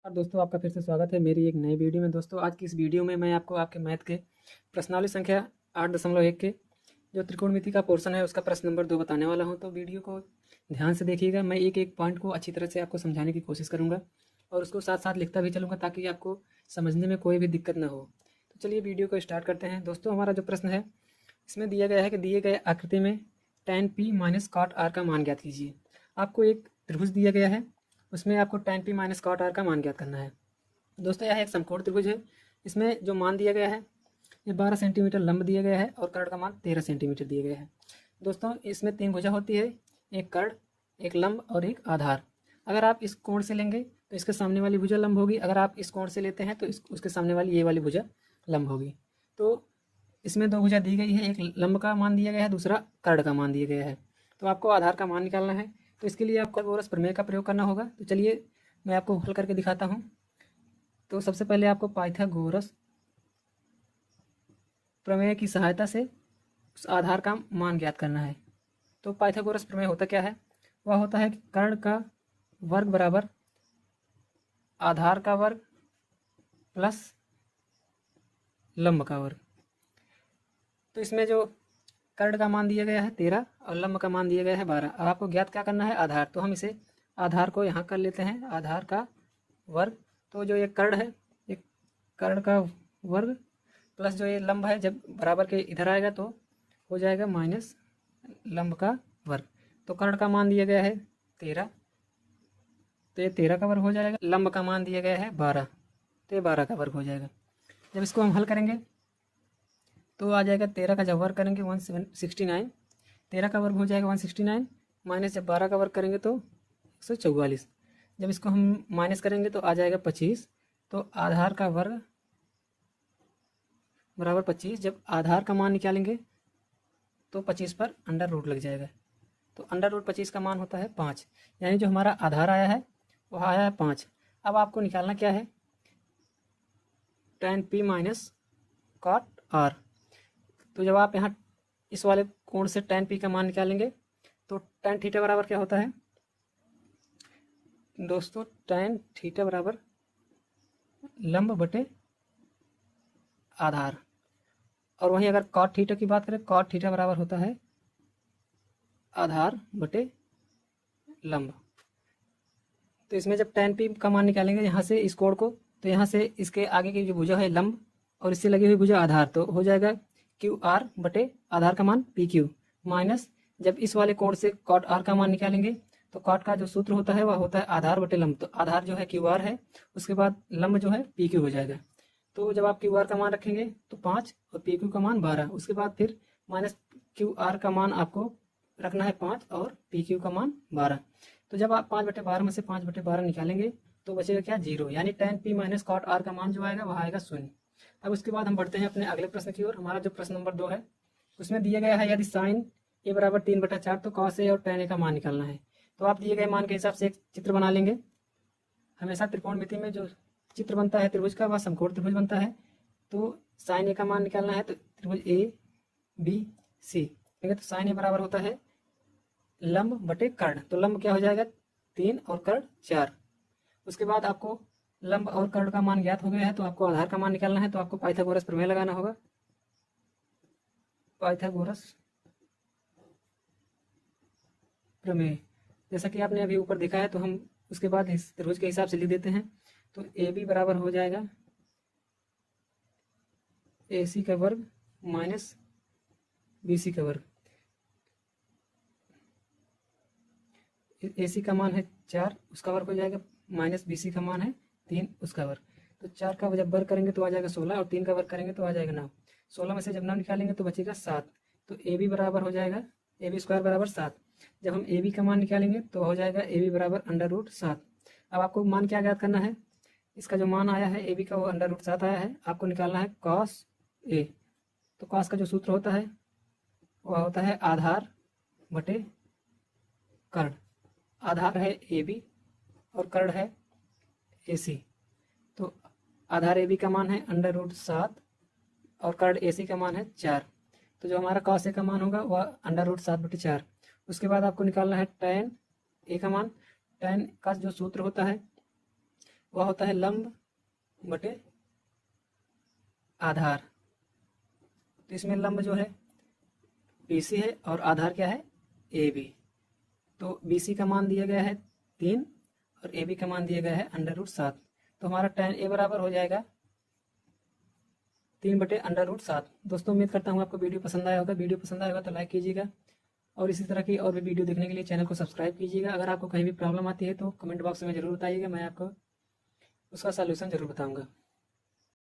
और दोस्तों आपका फिर से स्वागत है मेरी एक नई वीडियो में। दोस्तों आज की इस वीडियो में मैं आपको आपके मैथ के प्रश्नावली संख्या 8.1 के जो त्रिकोणमिति का पोर्शन है उसका प्रश्न नंबर 2 बताने वाला हूं। तो वीडियो को ध्यान से देखिएगा। मैं एक एक पॉइंट को अच्छी तरह से आपको समझाने की कोशिश करूंगा और उसको साथ साथ लिखता भी चलूँगा ताकि आपको समझने में कोई भी दिक्कत ना हो। तो चलिए वीडियो को स्टार्ट करते हैं। दोस्तों हमारा जो प्रश्न है इसमें दिया गया है कि दिए गए आकृति में tan p minus cot r का मान ज्ञात कीजिए। आपको एक त्रिभुज दिया गया है, उसमें आपको tan p minus cot r का मान ज्ञात करना है। दोस्तों यह एक समकोण त्रिभुज है। इसमें जो मान दिया गया है ये 12 सेंटीमीटर लंब दिया गया है और कर्ण का मान 13 सेंटीमीटर दिया गया है। दोस्तों इसमें 3 भुजा होती है, एक कर्ण, एक लंब और एक आधार। अगर आप इस कोण से लेंगे तो इसके सामने वाली भुजा लंब होगी, अगर आप इस कोण से लेते हैं तो उसके सामने वाली ये वाली भुजा लंब होगी। तो इसमें 2 भुजा दी गई है, एक लंब का मान दिया गया है, दूसरा कर्ण का मान दिया गया है। तो आपको आधार का मान निकालना है, तो इसके लिए आपको पाइथागोरस प्रमेय का प्रयोग करना होगा। तो चलिए मैं आपको हल करके दिखाता हूँ। तो सबसे पहले आपको पाइथागोरस प्रमेय की सहायता से उस आधार का मान ज्ञात करना है। तो पाइथागोरस प्रमेय होता क्या है? वह होता है कि कर्ण का वर्ग बराबर आधार का वर्ग प्लस लंब का वर्ग। तो इसमें जो कर्ण का मान दिया गया है 13 और लंब का मान दिया गया है 12। अब आपको ज्ञात क्या करना है? आधार। तो हम इसे आधार को यहाँ कर लेते हैं, आधार का वर्ग। तो जो ये कर्ण है, ये कर्ण का वर्ग प्लस जो ये लंब है, जब बराबर के इधर आएगा तो हो जाएगा माइनस लंब का वर्ग। तो कर्ण का मान दिया गया है 13, तो ये 13 का वर्ग हो जाएगा। लंब का मान दिया गया है 12, तो ये 12 का वर्ग हो जाएगा। जब इसको हम हल करेंगे तो आ जाएगा 13 का जब वर्ग करेंगे 169, 13 का वर्ग हो जाएगा 169 माइनस जब 12 का वर्ग करेंगे तो 144। जब इसको हम माइनस करेंगे तो आ जाएगा 25। तो आधार का वर्ग बराबर 25। जब आधार का मान निकालेंगे तो 25 पर अंडर रूट लग जाएगा। तो अंडर रूट 25 का मान होता है 5, यानी जो हमारा आधार आया है वह आया है 5। अब आपको निकालना क्या है? tan p minus cot r। तो जब आप यहाँ इस वाले कोण से tan p का मान निकालेंगे तो tan थीटा बराबर क्या होता है दोस्तों? tan थीटा बराबर लंब बटे आधार। और वहीं अगर cot थीटा की बात करें, cot थीटा बराबर होता है आधार बटे लंब। तो इसमें जब tan p का मान निकालेंगे यहाँ से इस कोण को, तो यहाँ से इसके आगे की जो भुजा है लंब और इससे लगी हुई भुजा आधार, तो हो जाएगा क्यू आर बटे आधार का मान पी क्यू माइनस जब इस वाले कोण से कॉट आर का मान निकालेंगे तो कॉट का जो सूत्र होता है वह होता है आधार बटे लंब। तो आधार जो है क्यू आर है, उसके बाद लंब जो है पी क्यू हो जाएगा। तो जब आप क्यू आर का मान रखेंगे तो 5 और पी क्यू का मान 12, उसके बाद फिर माइनस क्यू आर का मान आपको रखना है 5 और पी क्यू का मान 12। तो जब आप 5/12 में से 5/12 निकालेंगे तो बचेगा क्या? 0, यानी tan p minus cot r का मान जो आएगा वह आएगा 0। अब उसके बाद हम बढ़ते हैं अपने अगले प्रश्न की ओर। हमारा जो प्रश्न नंबर 2 है उसमें दिया गया है यदि साइन a बराबर 3/4 तो cos a और tan a का मान निकालना है। तो आप दिए गए मान के हिसाब से एक चित्र बना लेंगे। हमेशा त्रिकोणमिति में जो चित्र बनता है त्रिभुज का वह समकोण त्रिभुज बनता है। तो साइन a का मान निकालना है तो त्रिभुज ए बी सी, ठीक है। तो साइन a बराबर होता है लंब बटे कर्ण। तो लंब क्या हो जाएगा? 3 और कर्ण 4। उसके बाद आपको लंब और कर्ण का मान ज्ञात हो गया है तो आपको आधार का मान निकालना है। तो आपको पाइथागोरस प्रमेय लगाना होगा। पाइथागोरस प्रमेय जैसा कि आपने अभी ऊपर देखा है, तो हम उसके बाद इस त्रिभुज के हिसाब से लिख देते हैं। तो ए बी बराबर हो जाएगा ए सी का वर्ग माइनस बी सी का वर्ग। ए सी का मान है 4, उसका वर्ग हो जाएगा, माइनस बी सी का मान है 3, उसका वर्ग। तो 4 का जब वर्ग करेंगे तो आ जाएगा 16 और 3 का वर्ग करेंगे तो आ जाएगा 9। 16 में से जब 9 निकालेंगे तो बचेगा 7। तो ए बी बराबर हो जाएगा ए बी स्क्वायर बराबर 7। जब हम ए बी का मान निकालेंगे तो हो जाएगा ए बी बराबर अंडर रूट 7। अब आपको मान क्या ज्ञात करना है? इसका जो मान आया है ए बी का वो अंडर रूट 7 आया है, आपको निकालना है कॉस ए। तो कॉस का जो सूत्र होता है वह होता है आधार बटे कर्ण। आधार है ए बी और कर्ण है ए सी। तो आधार ए बी का मान है अंडर रूट 7 और कर्ण ए सी का मान है 4। तो जो हमारा कॉस ए का मान होगा वह अंडर रूट 7/4। उसके बाद आपको निकालना है tan ए का मान। tan का जो सूत्र होता है वह होता है लंब बटे आधार। तो इसमें लंब जो है BC है और आधार क्या है AB। तो BC का मान दिया गया है 3 और AB का मान दिया गया है √7। तो हमारा tan A बराबर हो जाएगा 3 बटे √7। दोस्तों उम्मीद करता हूँ आपको वीडियो पसंद आया होगा। वीडियो पसंद आया होगा तो लाइक कीजिएगा और इसी तरह की और भी वीडियो देखने के लिए चैनल को सब्सक्राइब कीजिएगा। अगर आपको कहीं भी प्रॉब्लम आती है तो कमेंट बॉक्स में ज़रूर बताइएगा, मैं आपको उसका सलूशन ज़रूर बताऊँगा।